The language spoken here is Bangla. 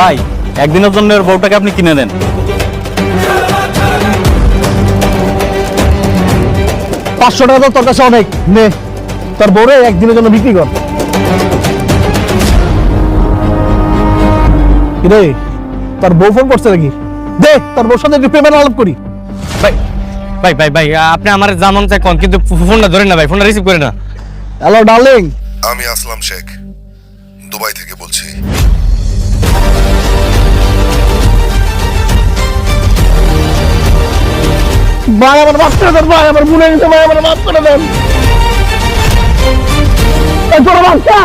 ভাই একদিনের জন্য ওর বউটাকে আপনি কিনে দেন। 500 টাকা তো তোর কাছে অনেক, নে তোর বউরে একদিনের জন্য বিক্রি কর। রে তোর বউ ফোন করছে নাকি? দে তোর বউর সাথে একটু পেমেন্ট আলাপ করি। ভাই ভাই ভাই ভাই আপনি আমার জামান চাই কোন, কিন্তু ফোনটা ধরেন না ভাই, ফোনটা রিসিভ করে না। হ্যালো ডার্লিং, আমি আসলাম শেখ, দুবাই থেকে বলছি। ভাই আমার মাফ করে দেন, ভাই আমার ভুলে গেছে, ভাই আমার মাফ করে দেন। এই তোর বাচ্চা